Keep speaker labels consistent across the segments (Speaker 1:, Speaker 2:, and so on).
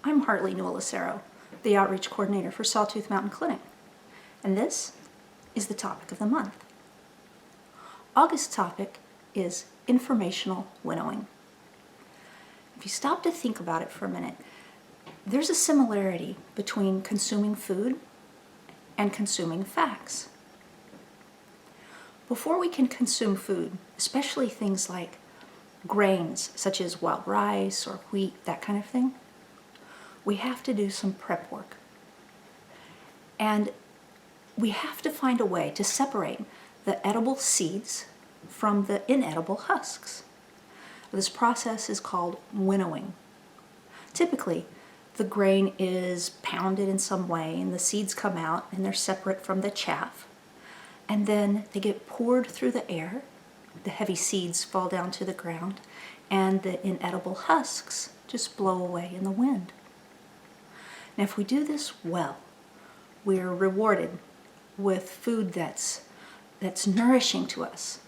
Speaker 1: I'm Hartley Newell-Acero, the Outreach Coordinator for Sawtooth Mountain Clinic, and this is the topic of the month. August's topic is informational winnowing. If you stop to think about it for a minute, there's a similarity between consuming food and consuming facts. Before we can consume food, especially things like grains such as wild rice or wheat, that kind of thing, we have to do some prep work. And we have to find a way to separate the edible seeds from the inedible husks. This process is called winnowing. Typically, the grain is pounded in some way and the seeds come out and they're separate from the chaff. And then they get poured through the air. The heavy seeds fall down to the ground and the inedible husks just blow away in the wind. Now, if we do this well, we're rewarded with food that's nourishing to us.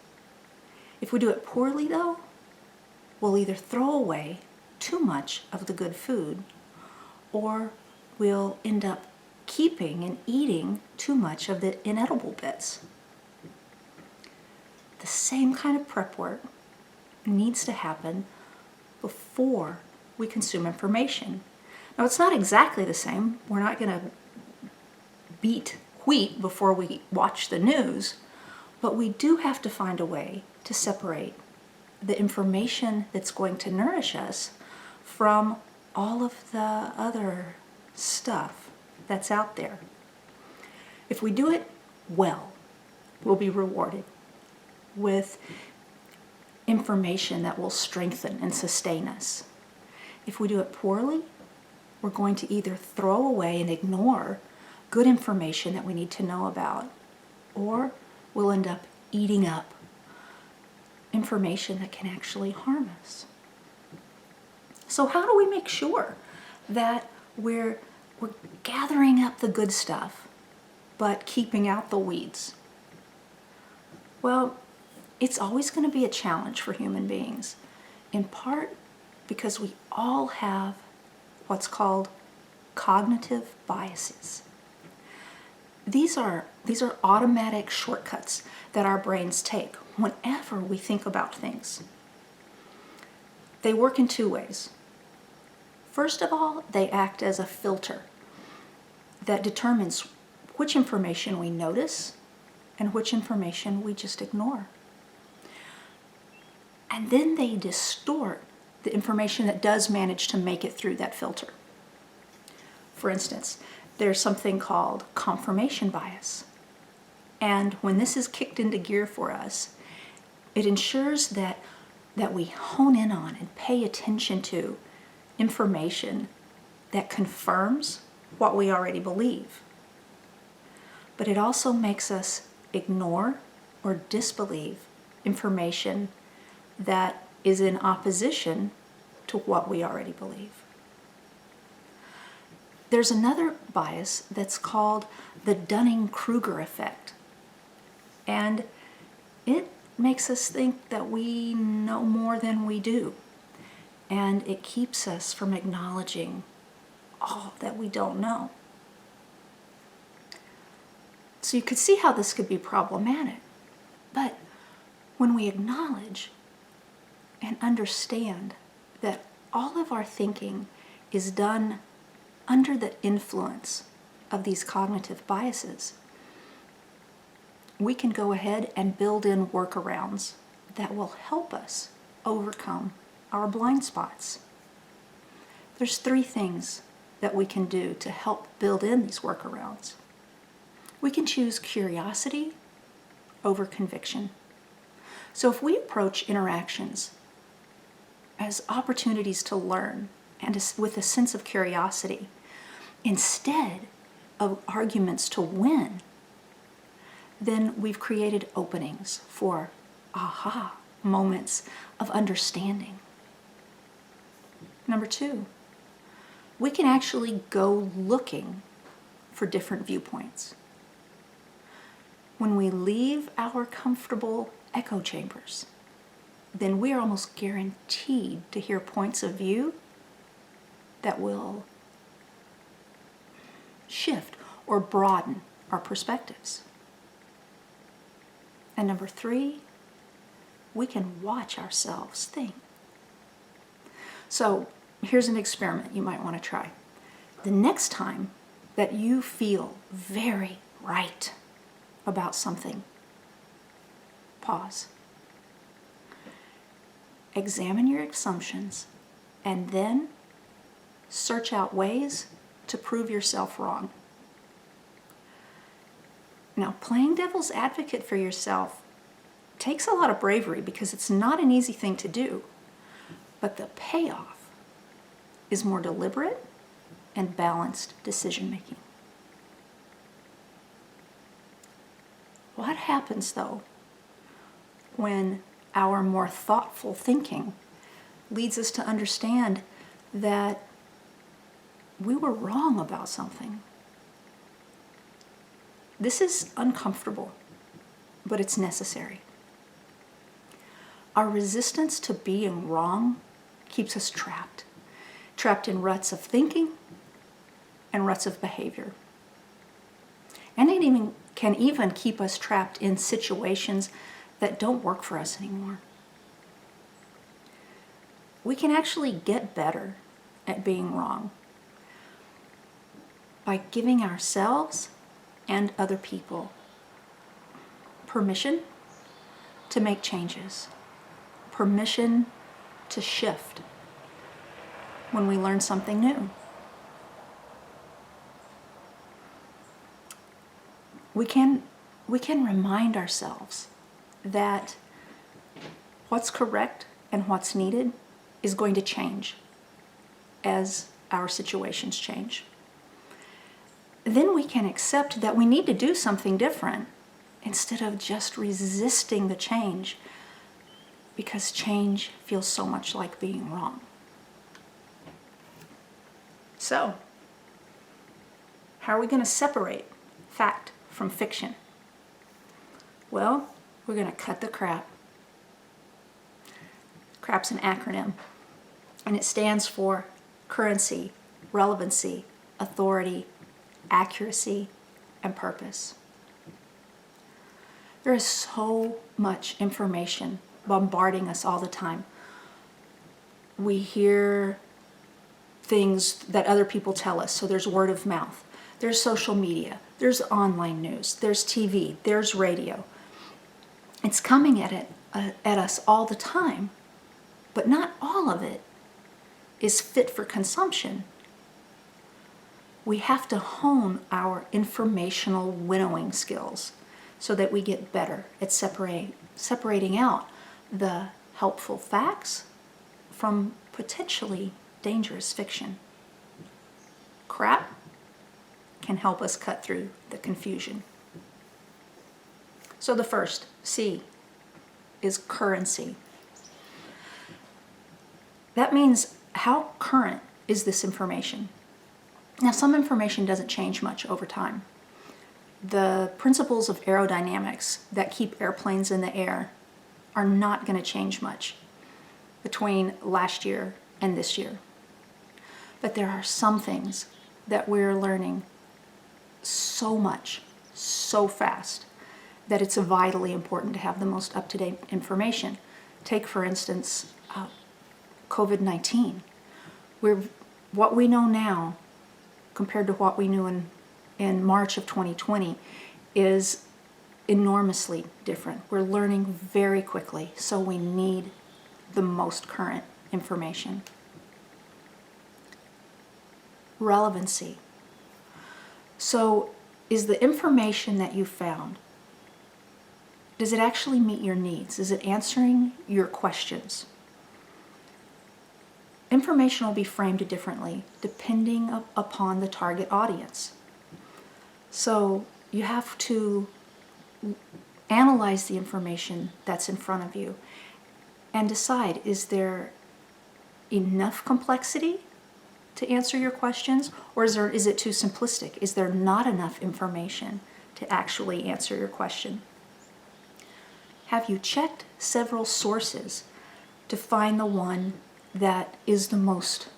Speaker 1: If we do it poorly, though, we'll either throw away too much of the good food, or we'll end up keeping and eating too much of the inedible bits. The same kind of prep work needs to happen before we consume information. Now, it's not exactly the same. We're not going to beat wheat before we watch the news, but we do have to find a way to separate the information that's going to nourish us from all of the other stuff that's out there. If we do it well, we'll be rewarded with information that will strengthen and sustain us. If we do it poorly, we're going to either throw away and ignore good information that we need to know about, or we'll end up eating up information that can actually harm us. So how do we make sure that we're gathering up the good stuff, but keeping out the weeds? Well, it's always going to be a challenge for human beings, in part because we all have what's called cognitive biases. These are automatic shortcuts that our brains take whenever we think about things. They work in two ways. First of all, they act as a filter that determines which information we notice and which information we just ignore. And then they distort the information that does manage to make it through that filter. For instance, there's something called confirmation bias. And when this is kicked into gear for us, it ensures that we hone in on and pay attention to information that confirms what we already believe. But it also makes us ignore or disbelieve information that is in opposition to what we already believe. There's another bias that's called the Dunning-Kruger effect. And it makes us think that we know more than we do. And it keeps us from acknowledging all that we don't know. So you could see how this could be problematic. But when we acknowledge and understand that all of our thinking is done under the influence of these cognitive biases, we can go ahead and build in workarounds that will help us overcome our blind spots. There's 3 things that we can do to help build in these workarounds. We can choose curiosity over conviction. So if we approach interactions as opportunities to learn and with a sense of curiosity, instead of arguments to win, then we've created openings for aha moments of understanding. Number 2, we can actually go looking for different viewpoints. When we leave our comfortable echo chambers, then we are almost guaranteed to hear points of view that will shift or broaden our perspectives. And number 3, we can watch ourselves think. So here's an experiment you might want to try. The next time that you feel very right about something, pause. Examine your assumptions and then search out ways to prove yourself wrong. Now, playing devil's advocate for yourself takes a lot of bravery because it's not an easy thing to do, but the payoff is more deliberate and balanced decision making. What happens, though, when our more thoughtful thinking leads us to understand that we were wrong about something? This is uncomfortable, but it's necessary. Our resistance to being wrong keeps us trapped in ruts of thinking and ruts of behavior. And it can even keep us trapped in situations that don't work for us anymore. We can actually get better at being wrong by giving ourselves and other people permission to make changes, permission to shift when we learn something new. We can remind ourselves that what's correct and what's needed is going to change as our situations change. Then we can accept that we need to do something different instead of just resisting the change because change feels so much like being wrong. So, how are we going to separate fact from fiction? Well, we're going to cut the crap. CRAAP's an acronym, and it stands for currency, relevancy, authority, accuracy, and purpose. There is so much information bombarding us all the time. We hear things that other people tell us, so there's word of mouth, there's social media, there's online news, there's TV, there's radio. It's coming at us all the time, but not all of it is fit for consumption. We have to hone our informational winnowing skills so that we get better at separating out the helpful facts from potentially dangerous fiction. C.R.A.A.P can help us cut through the confusion. So the first, C, is currency. That means how current is this information? Now, some information doesn't change much over time. The principles of aerodynamics that keep airplanes in the air are not going to change much between last year and this year. But there are some things that we're learning so much, so fast, that it's vitally important to have the most up-to-date information. Take, for instance, COVID-19. What we know now compared to what we knew in March of 2020 is enormously different. We're learning very quickly, so we need the most current information. Relevancy. So, is the information that you found, does it actually meet your needs? Is it answering your questions? Information will be framed differently depending upon the target audience. So you have to analyze the information that's in front of you and decide, is there enough complexity to answer your questions, or is it too simplistic? Is there not enough information to actually answer your question? Have you checked several sources to find the one that is the most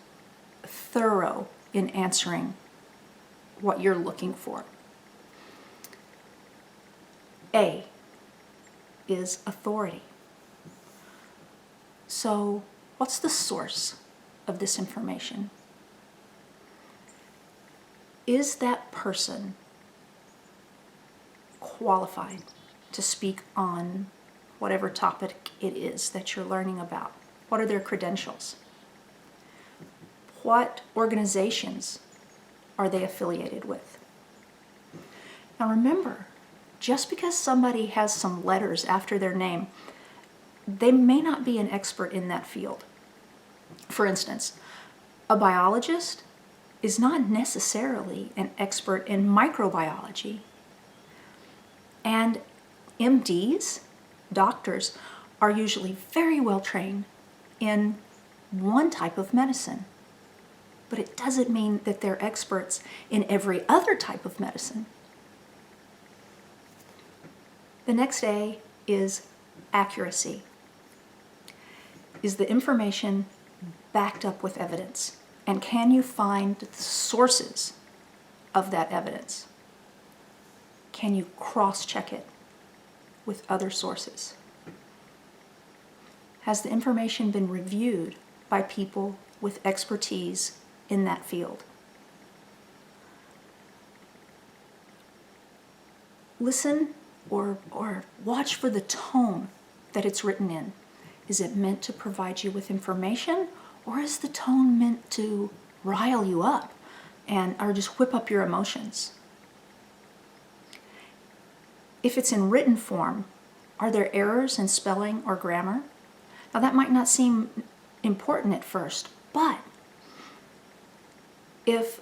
Speaker 1: thorough in answering what you're looking for. A is authority. So, what's the source of this information? Is that person qualified to speak on whatever topic it is that you're learning about? What are their credentials? What organizations are they affiliated with? Now remember, just because somebody has some letters after their name, they may not be an expert in that field. For instance, a biologist is not necessarily an expert in microbiology. And MDs, doctors, are usually very well trained in one type of medicine. But it doesn't mean that they're experts in every other type of medicine. The next A is accuracy. Is the information backed up with evidence? And can you find the sources of that evidence? Can you cross-check it with other sources? Has the information been reviewed by people with expertise in that field? Listen or watch for the tone that it's written in. Is it meant to provide you with information, or is the tone meant to rile you up or just whip up your emotions? If it's in written form, are there errors in spelling or grammar? Now that might not seem important at first, but if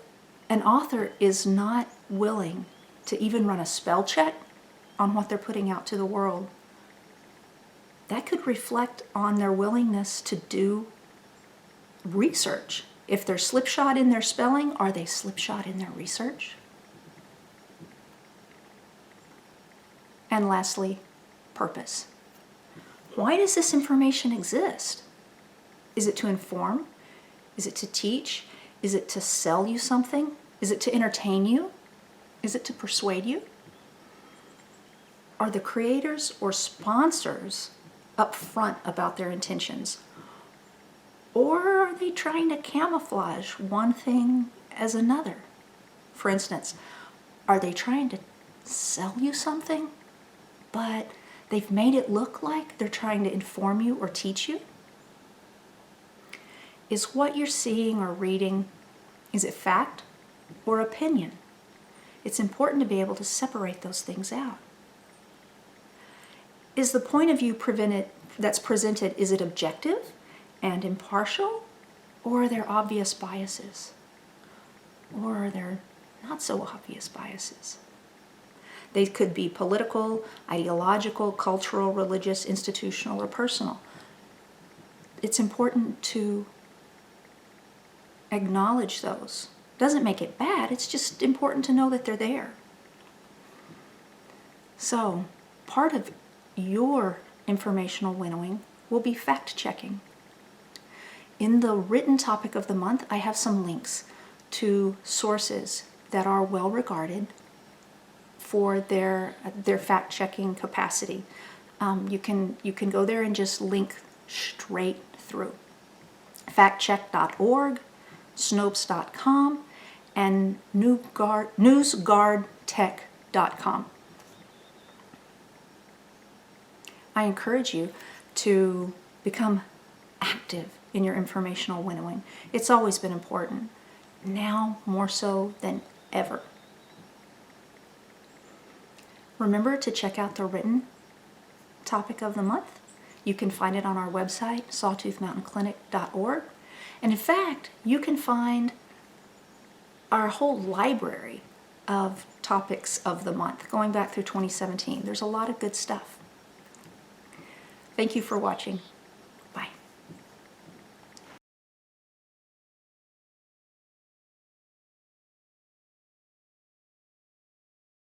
Speaker 1: an author is not willing to even run a spell check on what they're putting out to the world, that could reflect on their willingness to do research. If they're slipshod in their spelling, are they slipshod in their research? And lastly, purpose. Why does this information exist? Is it to inform? Is it to teach? Is it to sell you something? Is it to entertain you? Is it to persuade you? Are the creators or sponsors upfront about their intentions? Or are they trying to camouflage one thing as another? For instance, are they trying to sell you something, but they've made it look like they're trying to inform you or teach you? Is what you're seeing or reading, is it fact or opinion? It's important to be able to separate those things out. Is the point of view that's presented, is it objective and impartial, or are there obvious biases? Or are there not so obvious biases? They could be political, ideological, cultural, religious, institutional, or personal. It's important to acknowledge those. Doesn't make it bad, it's just important to know that they're there. So, part of your informational winnowing will be fact-checking. In the written topic of the month, I have some links to sources that are well regarded for their fact-checking capacity. You can go there and just link straight through. Factcheck.org, Snopes.com, and NewsGuardTech.com. I encourage you to become active in your informational winnowing. It's always been important, now more so than ever. Remember to check out the written topic of the month. You can find it on our website, sawtoothmountainclinic.org. And in fact, you can find our whole library of topics of the month going back through 2017. There's a lot of good stuff. Thank you for watching.